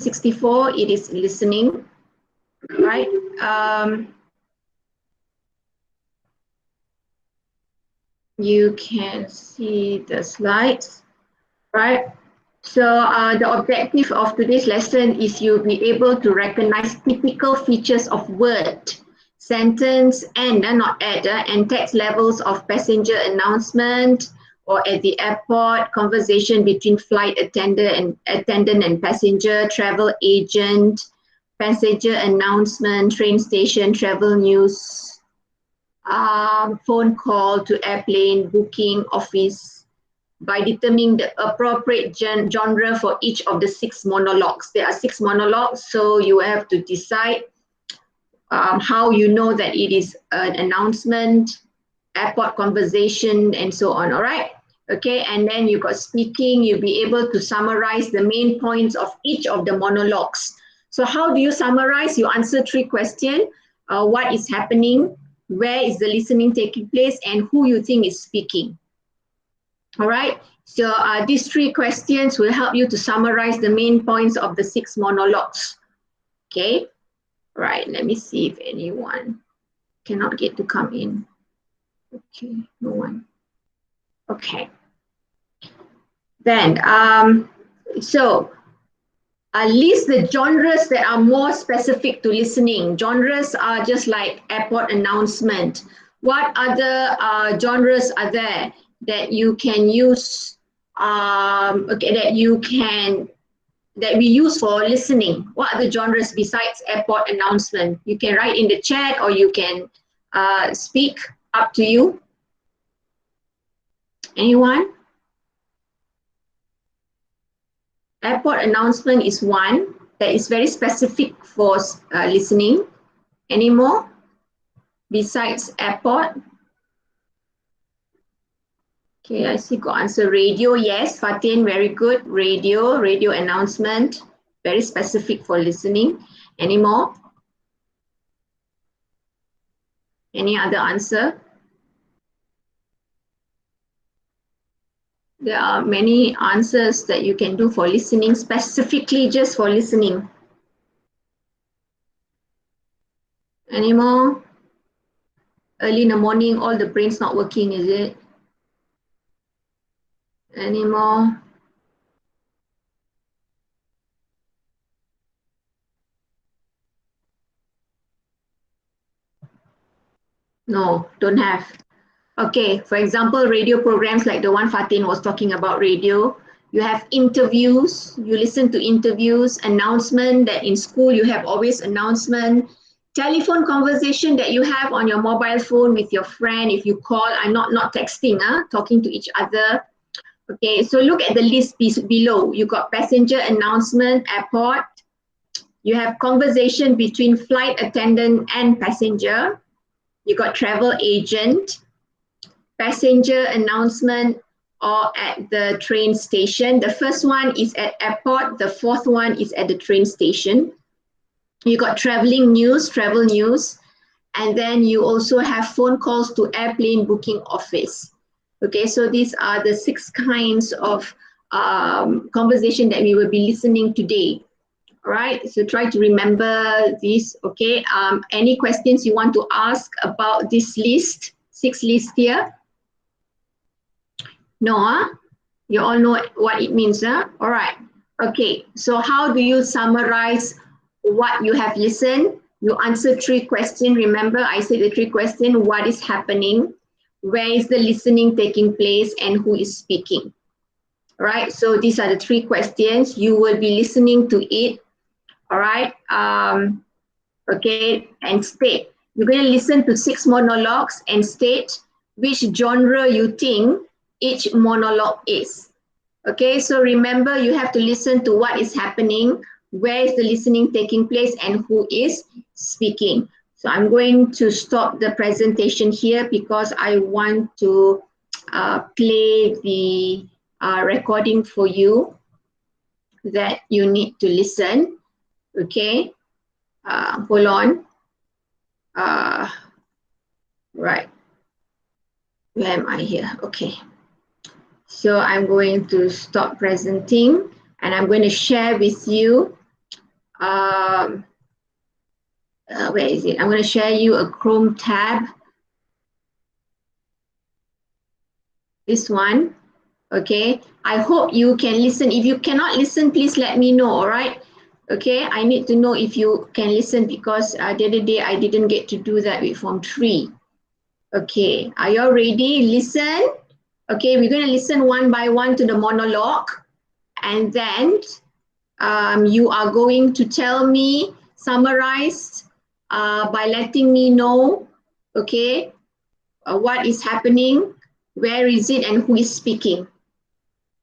64, it is listening, right? You can see the slides, right? So the objective of today's lesson is you'll be able to recognize typical features of word, sentence, and and text levels of passenger announcement or at the airport, conversation between flight attendant and passenger, travel agent, passenger announcement, train station, travel news, phone call to airplane, booking, office, by determining the appropriate genre for each of the 6 monologues. There are 6 monologues, so you have to decide how you know that it is an announcement, airport conversation, and so on, all right? Okay, and then you got speaking, you'll be able to summarize the main points of each of the monologues. So how do you summarize? You answer 3 questions. What is happening? Where is the listening taking place? And who you think is speaking? All right, so these 3 questions will help you to summarize the main points of the 6 monologues. Okay, all right, let me see if anyone cannot get to come in. Okay, no one. Okay. Then, list the genres that are more specific to listening. Genres are just like airport announcement. What other genres are there that you can use, that we use for listening? What are the genres besides airport announcement? You can write in the chat or you can speak, up to you. Anyone? Airport announcement is one that is very specific for listening. Any more besides airport? Okay, I see got answer. Radio, yes. Fatin, very good. Radio announcement, very specific for listening. Any more? Any other answer? There are many answers that you can do for listening, specifically just for listening. Any more? Early in the morning, all the brain's not working, is it? Any more? No, don't have. Okay, for example, radio programs like the one Fatin was talking about, radio. You have interviews, you listen to interviews, announcement that in school you have always announcement, telephone conversation that you have on your mobile phone with your friend if you call, I'm not texting, talking to each other. Okay, so look at the list below. You got passenger announcement, airport. You have conversation between flight attendant and passenger. You got travel agent, passenger announcement, or at the train station. The first one is at airport. The 4th one is at the train station. You got travel news. And then you also have phone calls to airplane booking office. Okay, so these are the 6 kinds of conversation that we will be listening today. All right, so try to remember this. Okay, any questions you want to ask about this list, 6 lists here? No, you all know what it means, huh? All right, okay, so how do you summarize what you have listened? You answer 3 questions. Remember, I said the 3 questions: what is happening, where is the listening taking place, and who is speaking? All right, so these are the 3 questions. You will be listening to it. All right, okay, and state. You're going to listen to 6 monologues and state which genre you think each monologue is. Okay, so remember, you have to listen to what is happening, where is the listening taking place, and who is speaking. So I'm going to stop the presentation here because I want to play the recording for you that you need to listen. Okay, hold on. Right, where am I here? Okay, so I'm going to stop presenting and I'm going to share with you where is it? I'm going to share you a Chrome tab. This one. Okay. I hope you can listen. If you cannot listen, please let me know. All right. Okay. I need to know if you can listen because the other day I didn't get to do that with Form 3. Okay. Are you all ready? Listen. Okay. We're going to listen one by one to the monologue. And then you are going to tell me, summarize by letting me know, okay, what is happening, where is it, and who is speaking.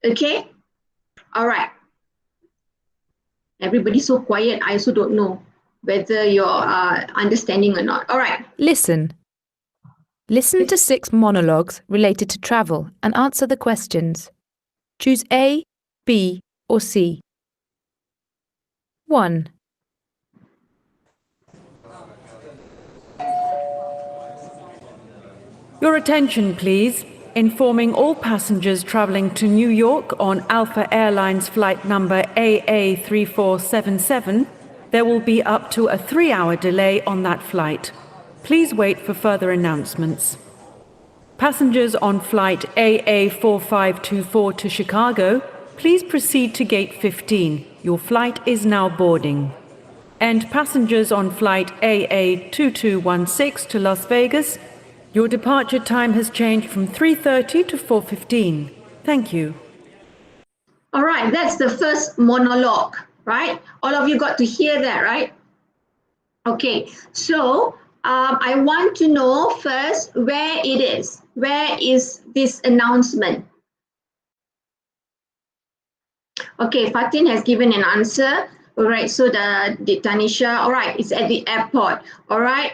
Okay? All right. Everybody's so quiet, I also don't know whether you're understanding or not. All right. Listen. Listen to 6 monologues related to travel and answer the questions. Choose A, B, or C. 1. Your attention, please. Informing all passengers travelling to New York on Alpha Airlines flight number AA3477, there will be up to a 3-hour delay on that flight. Please wait for further announcements. Passengers on flight AA4524 to Chicago, please proceed to gate 15. Your flight is now boarding. And passengers on flight AA2216 to Las Vegas, your departure time has changed from 3:30 to 4:15. Thank you. All right, that's the first monologue, right? All of you got to hear that, right? Okay, so I want to know first where it is. Where is this announcement? Okay, Fatin has given an answer. All right, so the Tanisha, all right, it's at the airport. All right,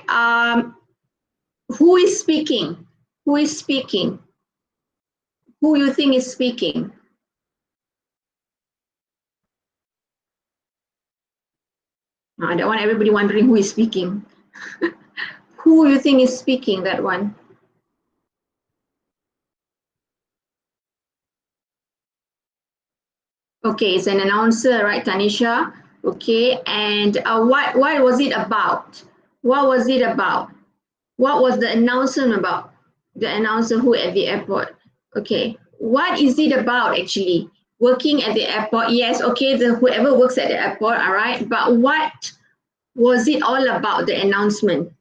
who is speaking? Who is speaking? Who you think is speaking? That one, everybody wondering who is speaking. Who you think is speaking, that one? Okay, it's an announcer, right, Tanisha? Okay, and what was it about? What was it about? What was the announcement about? The announcer who at the airport? Okay, what is it about actually? Working at the airport, yes, okay, whoever works at the airport, all right, but what was it all about, the announcement?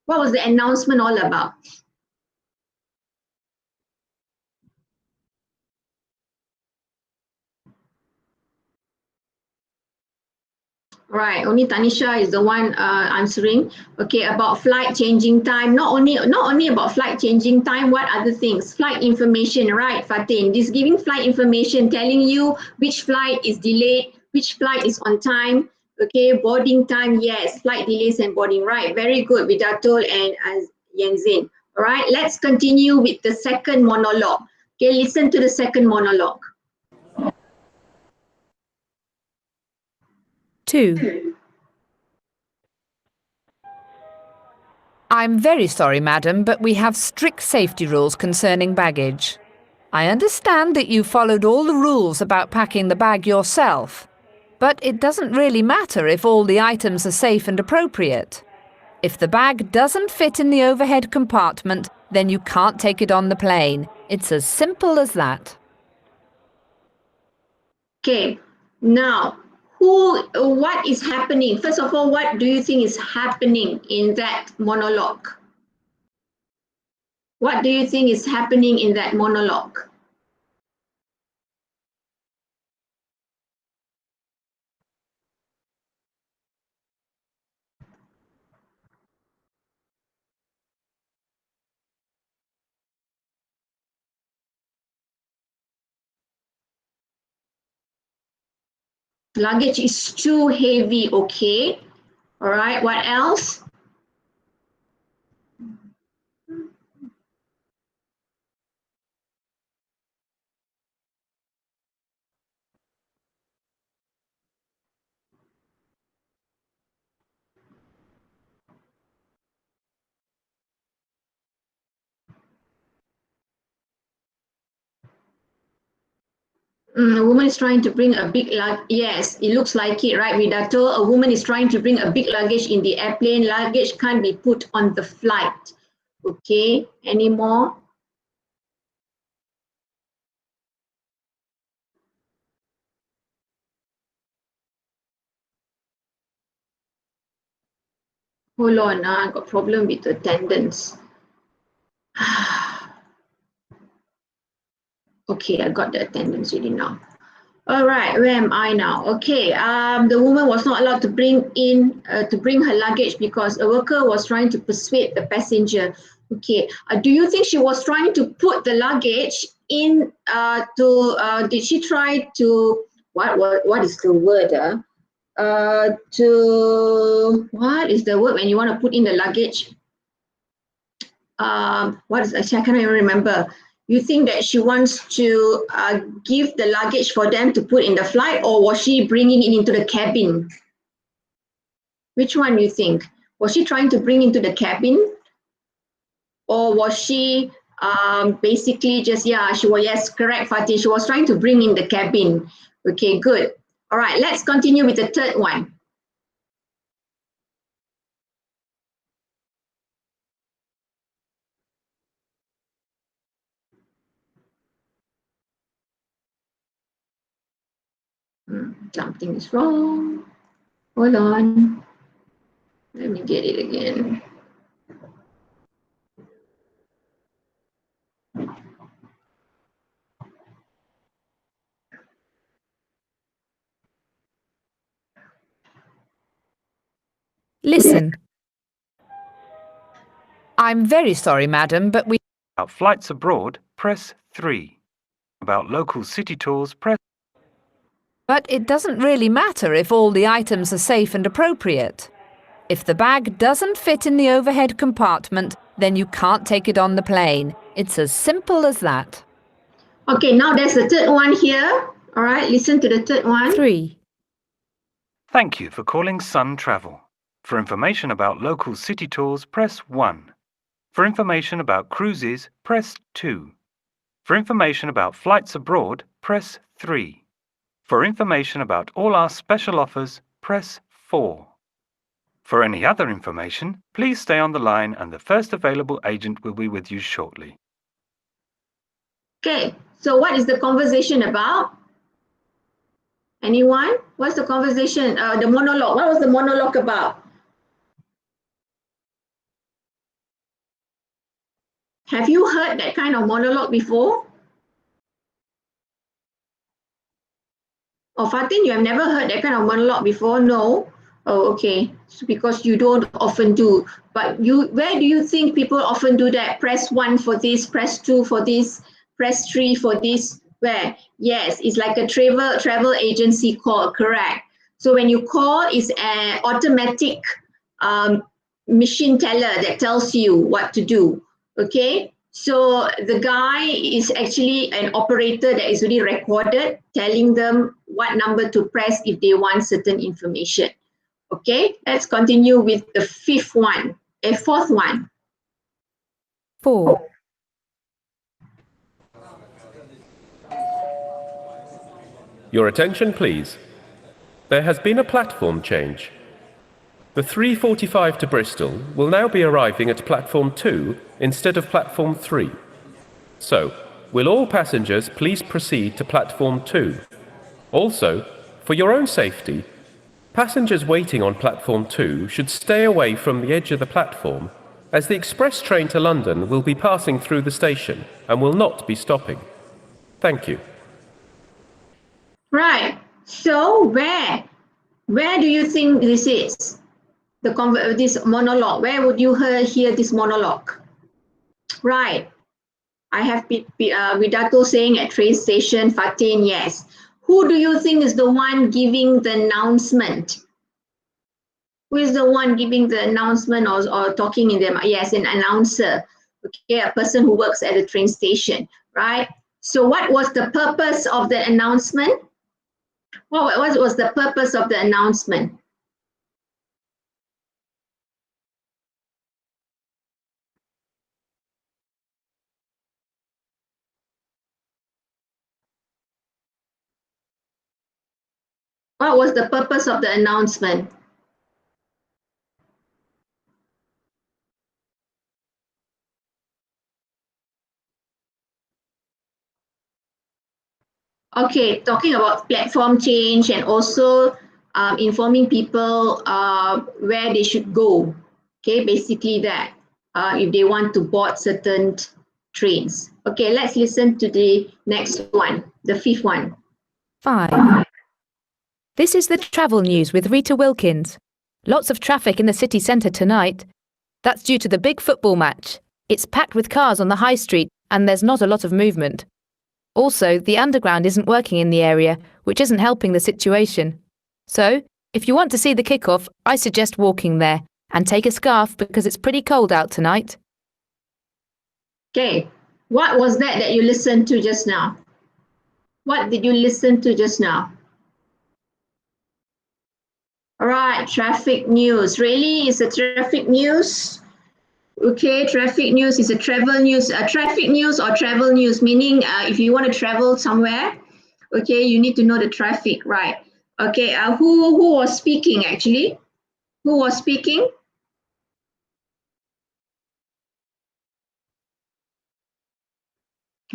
What was the announcement all about? Right, only Tanisha is the one answering. Okay, about flight changing time. Not only about flight changing time. What other things? Flight information, right, Fatin? This giving flight information, telling you which flight is delayed, which flight is on time. Okay, boarding time. Yes, flight delays and boarding. Right, very good, Vidatul and Yenzin. All right, let's continue with the second monologue. Okay, listen to the second monologue. 2. I'm very sorry, madam, but we have strict safety rules concerning baggage. I understand that you followed all the rules about packing the bag yourself, but it doesn't really matter if all the items are safe and appropriate. If the bag doesn't fit in the overhead compartment, then you can't take it on the plane. It's as simple as that. Okay, now, what is happening? First of all, what do you think is happening in that monologue? What do you think is happening in that monologue? Luggage is too heavy, okay. All right, what else? A woman is trying to bring a big luggage. Yes, it looks like it, right, Vidato? A woman is trying to bring a big luggage in the airplane. Luggage can't be put on the flight. Okay, any more? Hold on, I got problem with attendance. Okay, I got the attendance ready now. All right, where am I now? Okay, the woman was not allowed to bring her luggage because a worker was trying to persuade the passenger. Okay, do you think she was trying to put the luggage in did she try to, what is the word? What is the word when you want to put in the luggage? What is, I can't even remember. You think that she wants to give the luggage for them to put in the flight, or was she bringing it into the cabin? Which one do you think? Was she trying to bring into the cabin, or was she basically just, yeah, she was, yes, correct, Fatih. She was trying to bring in the cabin. Okay, good. All right, let's continue with the third one. Something is wrong. Hold on. Let me get it again. Listen. I'm very sorry, madam, but we... About flights abroad, press 3. About local city tours, press... But it doesn't really matter if all the items are safe and appropriate. If the bag doesn't fit in the overhead compartment, then you can't take it on the plane. It's as simple as that. Okay, now there's the third one here. All right, listen to the third one. 3. Thank you for calling Sun Travel. For information about local city tours, press 1. For information about cruises, press 2. For information about flights abroad, press 3. For information about all our special offers, press 4. For any other information, please stay on the line and the first available agent will be with you shortly. Okay, so what is the conversation about? Anyone? What's the conversation? The monologue. What was the monologue about? Have you heard that kind of monologue before? Oh, Fatin, you have never heard that kind of monologue before? No? Oh, okay. So because you don't often do. But where do you think people often do that? Press 1 for this, press 2 for this, press 3 for this. Where? Yes, it's like a travel agency call, correct. So when you call, it's an automatic machine teller that tells you what to do. Okay, so the guy is actually an operator that is already recorded, telling them what number to press if they want certain information. Okay, let's continue with the fourth one. 4. Your attention, please. There has been a platform change. The 3:45 to Bristol will now be arriving at platform 2 instead of platform 3. So, will all passengers please proceed to platform 2? Also, for your own safety, passengers waiting on platform 2 should stay away from the edge of the platform, as the express train to London will be passing through the station and will not be stopping. Thank you. Right, so where do you think this is? This monologue, where would you hear this monologue? Right, I have Vidato saying at train station, Fatin, yes. Who do you think is the one giving the announcement? Who is the one giving the announcement or talking in them? Yes, an announcer, okay, a person who works at a train station, right? So what was the purpose of the announcement? What was the purpose of the announcement? What was the purpose of the announcement? Okay, talking about platform change and also informing people where they should go. Okay, basically that if they want to board certain trains. Okay, let's listen to the next one, the fifth one. 5. This is the travel news with Rita Wilkins. Lots of traffic in the city centre tonight. That's due to the big football match. It's packed with cars on the high street and there's not a lot of movement. Also, the underground isn't working in the area, which isn't helping the situation. So, if you want to see the kick-off, I suggest walking there and take a scarf because it's pretty cold out tonight. Okay, what was that you listened to just now? What did you listen to just now? All right, traffic news. Really, it's a traffic news? Okay, traffic news is a travel news. Traffic news or travel news, meaning if you want to travel somewhere, okay, you need to know the traffic, right? Okay, who was speaking actually? Who was speaking?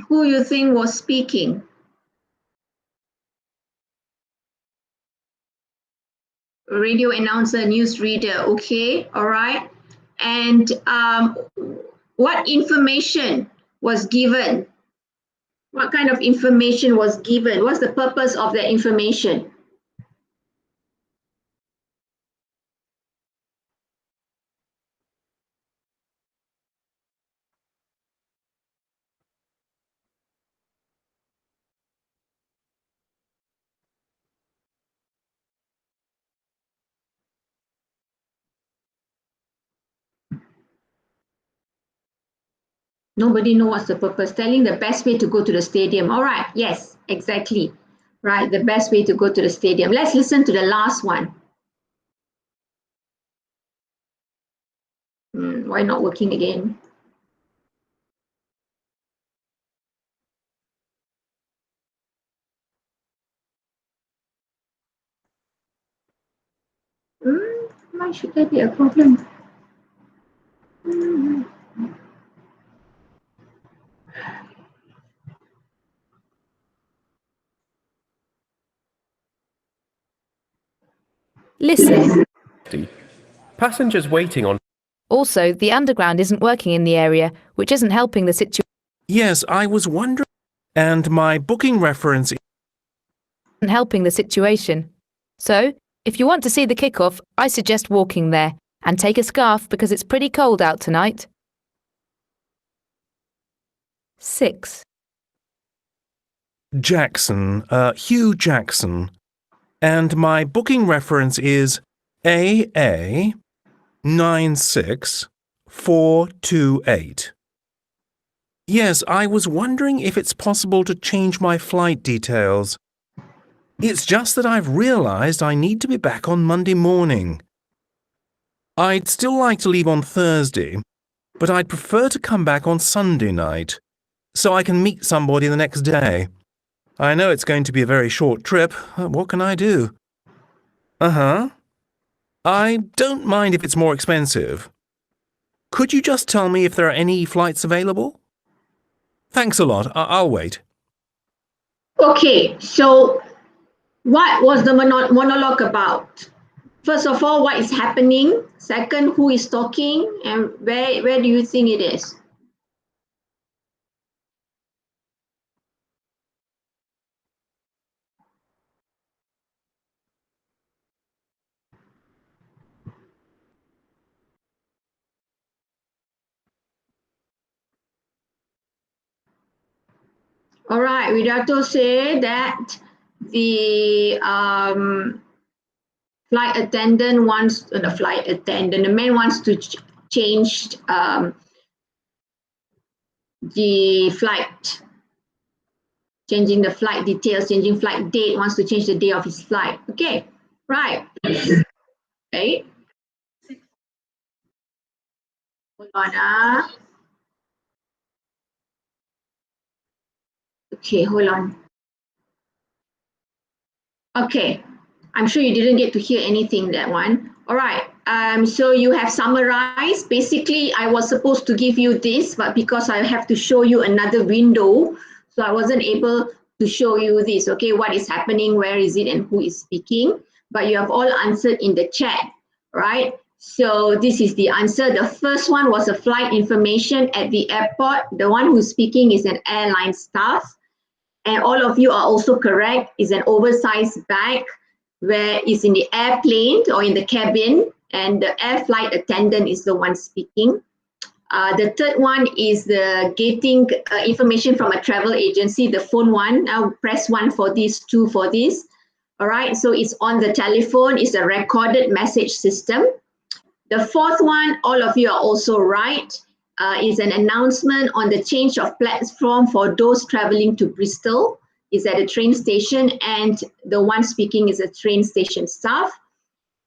Who you think was speaking? Radio announcer, news reader, okay, all right. And what information was given? What kind of information was given? What's the purpose of the information? Nobody knows what's the purpose. Telling the best way to go to the stadium. All right, yes, exactly. Right, the best way to go to the stadium. Let's listen to the last one. Why not working again? Why should there be a problem? Listen. Passengers waiting on. Also, the underground isn't working in the area, which isn't helping the situation. Yes, I was wondering. And my booking reference. Helping the situation. So, if you want to see the kick-off, I suggest walking there and take a scarf because it's pretty cold out tonight. 6. Jackson, Hugh Jackson. And my booking reference is AA 96428. Yes, I was wondering if it's possible to change my flight details. It's just that I've realized I need to be back on Monday morning. I'd still like to leave on Thursday, but I'd prefer to come back on Sunday night, so I can meet somebody the next day. I know it's going to be a very short trip. What can I do? Uh-huh. I don't mind if it's more expensive. Could you just tell me if there are any flights available? Thanks a lot. I'll wait. Okay, so what was the monologue about? First of all, what is happening? Second, who is talking? And where do you think it is? All right, Widato said that the flight attendant wants, the man wants to change the flight, changing the flight details, changing flight date, wants to change the day of his flight. Okay, right. Okay. Hold on. Okay, hold on. Okay, I'm sure you didn't get to hear anything, that one. All right, so you have summarized. Basically, I was supposed to give you this, but because I have to show you another window, so I wasn't able to show you this, okay, what is happening, where is it, and who is speaking. But you have all answered in the chat, right? So this is the answer. The first one was a flight information at the airport. The one who's speaking is an airline staff. And all of you are also correct. It's an oversized bag where it's in the airplane or in the cabin, and the air flight attendant is the one speaking. The third one is the getting information from a travel agency, the phone one. Now press 1 for this, 2 for this. All right, so it's on the telephone. It's a recorded message system. The fourth one, all of you are also right, is an announcement on the change of platform for those traveling to Bristol. Is at a train station, and the one speaking is a train station staff.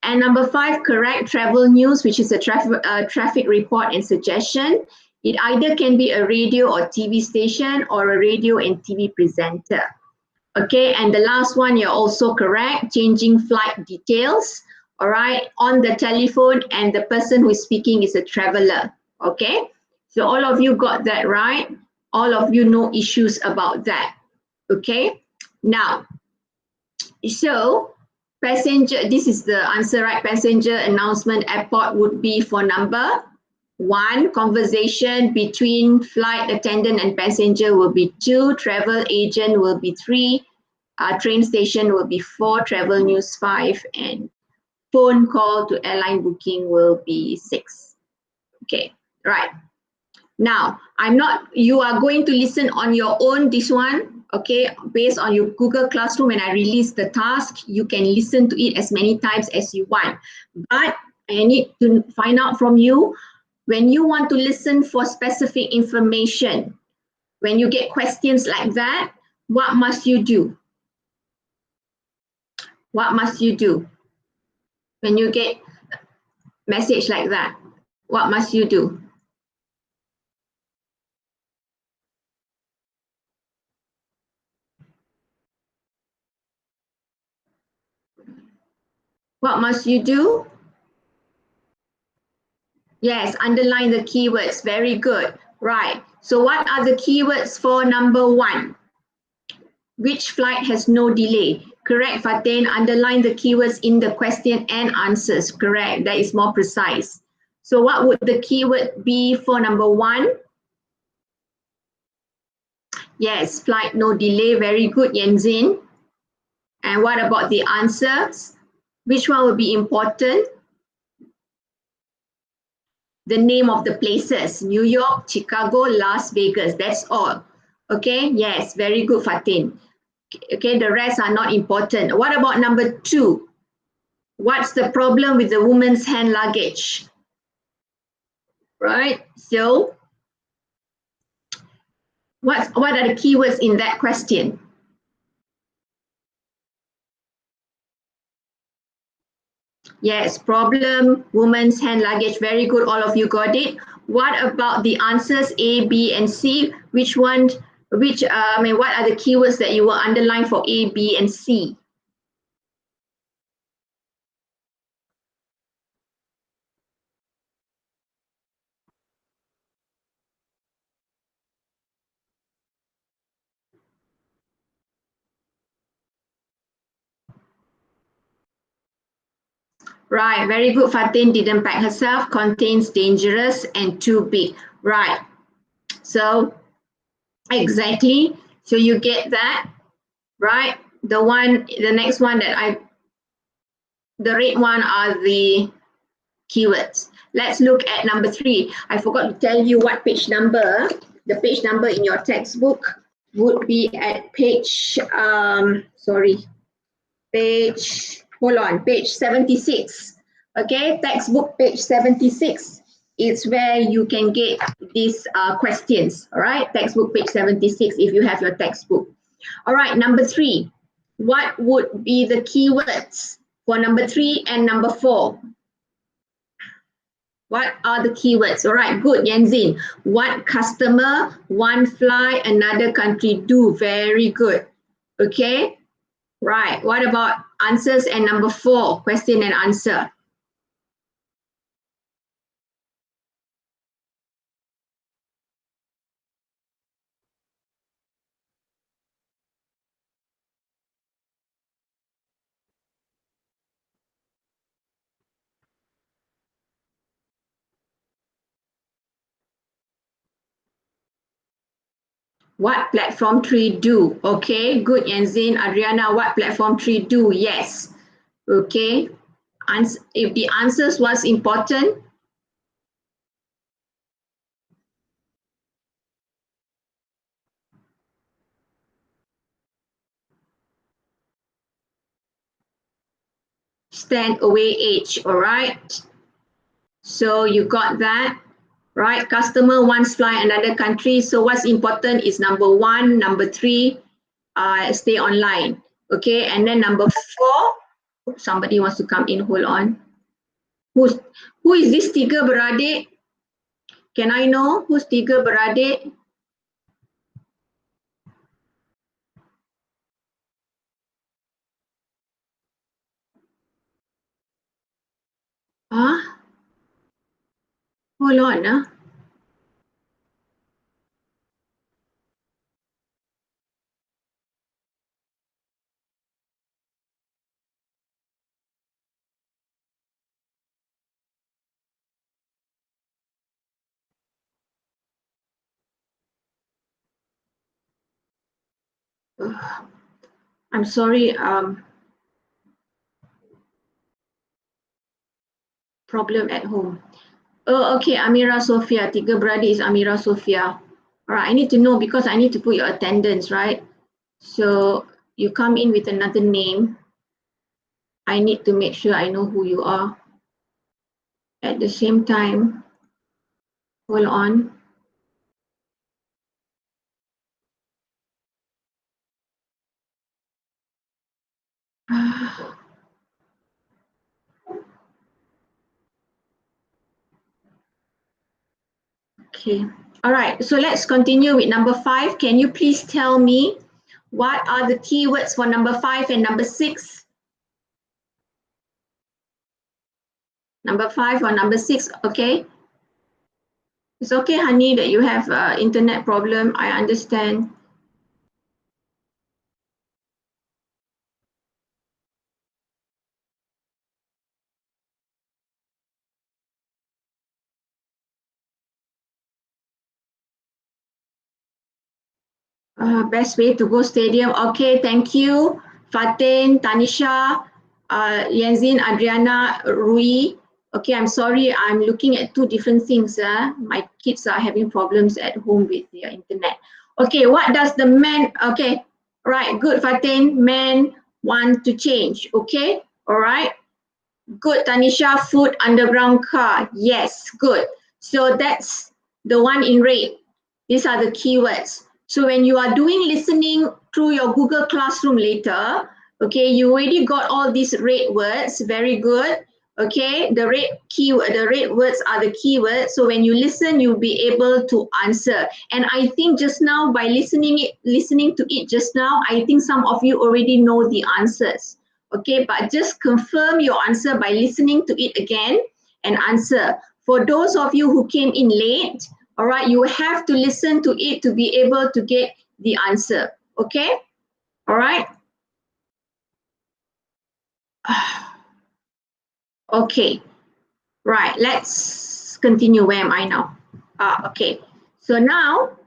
And number 5, correct travel news, which is a traffic report and suggestion. It either can be a radio or TV station or a radio and TV presenter. Okay, and the last one, you're also correct, changing flight details. All right, on the telephone, and the person who is speaking is a traveler. Okay, so all of you got that right. All of you, no issues about that. Okay, now, so passenger, this is the answer, right? Passenger announcement airport would be for number 1. Conversation between flight attendant and passenger will be 2. Travel agent will be 3. Train station will be 4. Travel news 5. And phone call to airline booking will be 6. Okay, right. Now, you are going to listen on your own, this one, okay, based on your Google Classroom. When I release the task, you can listen to it as many times as you want. But I need to find out from you, when you want to listen for specific information, when you get questions like that, what must you do? What must you do? When you get a message like that, what must you do? What must you do? Yes, underline the keywords. Very good. Right. So what are the keywords for number 1? Which flight has no delay? Correct, Fatin. Underline the keywords in the question and answers. Correct. That is more precise. So what would the keyword be for number 1? Yes, flight no delay. Very good, Yenzin. And what about the answers? Which one will be important? The name of the places: New York, Chicago, Las Vegas. That's all. Okay, yes, very good, Fatin. Okay, the rest are not important. What about number 2? What's the problem with the woman's hand luggage? Right, so what are the keywords in that question? Yes, problem, woman's hand luggage. Very good, all of you got it. What about the answers A, B, and C? Which one, what are the keywords that you will underline for A, B, and C? Right, very good. Fatin didn't pack herself, contains dangerous and too big. Right, so exactly. So you get that, right? The next one the red one are the keywords. Let's look at number 3. I forgot to tell you what page number. The page number in your textbook would be at page, page 76. Okay, textbook page 76. It's where you can get these questions. All right, textbook page 76 if you have your textbook. All right, number 3. What would be the keywords for number 3 and number 4? What are the keywords? All right, good, Yenzin. What customer, one fly, another country do? Very good. Okay. Right. What about answers and number 4, question and answer? What platform 3 do? Okay, good, Yanzin. Adriana, what platform 3 do? Yes. Okay. If the answers was important, stand away age, all right? So you got that, right? Customer wants fly another country. So what's important is number 1, number 3, stay online. Okay, and then number 4, somebody wants to come in, hold on. Who is this tiga beradik? Can I know who's tiga beradik? Huh? Hold on. I'm sorry, problem at home. Oh, okay, Amira Sophia, tiga beradik is Amira Sophia. All right, I need to know because I need to put your attendance, right? So you come in with another name. I need to make sure I know who you are. At the same time, hold on. Okay. All right. So let's continue with number 5. Can you please tell me what are the keywords for number 5 and number 6? Number 5 or number 6, okay? It's okay, honey, that you have internet problem. I understand. Best way to go stadium. Okay, thank you. Fatin, Tanisha, Yanzin, Adriana, Rui. Okay, I'm sorry, I'm looking at 2 different things. My kids are having problems at home with their internet. Okay, what does the man, okay, right, good, Fatin, man want to change, okay, all right. Good, Tanisha, food, underground car, yes, good. So that's the one in red. These are the keywords. So when you are doing listening through your Google Classroom later, okay, you already got all these red words, very good. Okay, the red words are the keywords. So when you listen, you'll be able to answer. And I think just now by listening to it just now, I think some of you already know the answers. Okay, but just confirm your answer by listening to it again and answer. For those of you who came in late, all right, you have to listen to it to be able to get the answer. Okay, all right. Okay, right, let's continue. Where am I now? Okay, so now,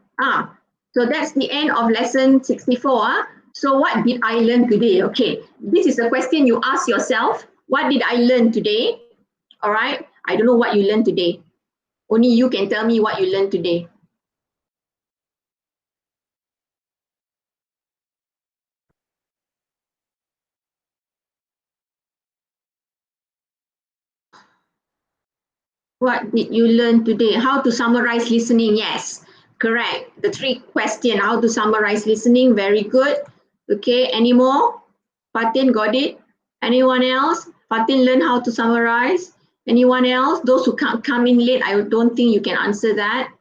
so that's the end of lesson 64. So what did I learn today? Okay, this is a question you ask yourself. What did I learn today? All right, I don't know what you learned today. Only you can tell me what you learned today. What did you learn today? How to summarize listening? Yes, correct. The 3 question, how to summarize listening, very good. Okay, any more? Fatin got it? Anyone else? Fatin learn how to summarize? Anyone else? Those who can't come in late, I don't think you can answer that.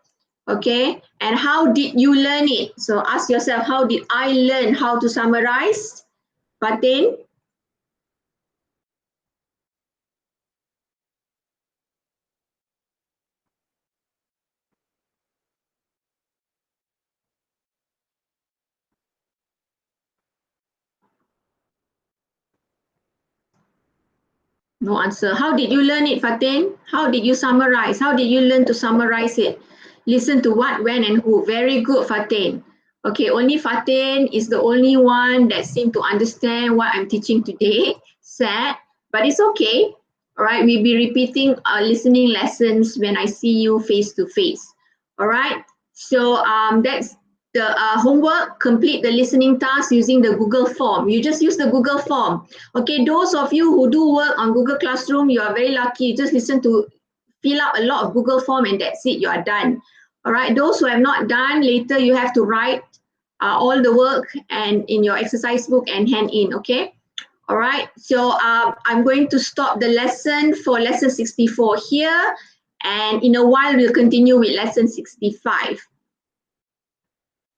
Okay, and how did you learn it? So ask yourself, how did I learn how to summarize? Fatin? No answer. How did you learn it, Fatin? How did you summarize? How did you learn to summarize it? Listen to what, when, and who. Very good, Fatin. Okay, only Fatin is the only one that seemed to understand what I'm teaching today. Sad, but it's okay. All right, we'll be repeating listening lessons when I see you face to face. All right, so that's the homework. Complete the listening task using the Google form. You just use the Google form. Okay, those of you who do work on Google Classroom, you are very lucky. You just listen to fill out a lot of Google form and that's it, you are done. All right, those who have not done, later you have to write all the work and in your exercise book and hand in, okay? All right, so I'm going to stop the lesson for lesson 64 here, and in a while we'll continue with lesson 65.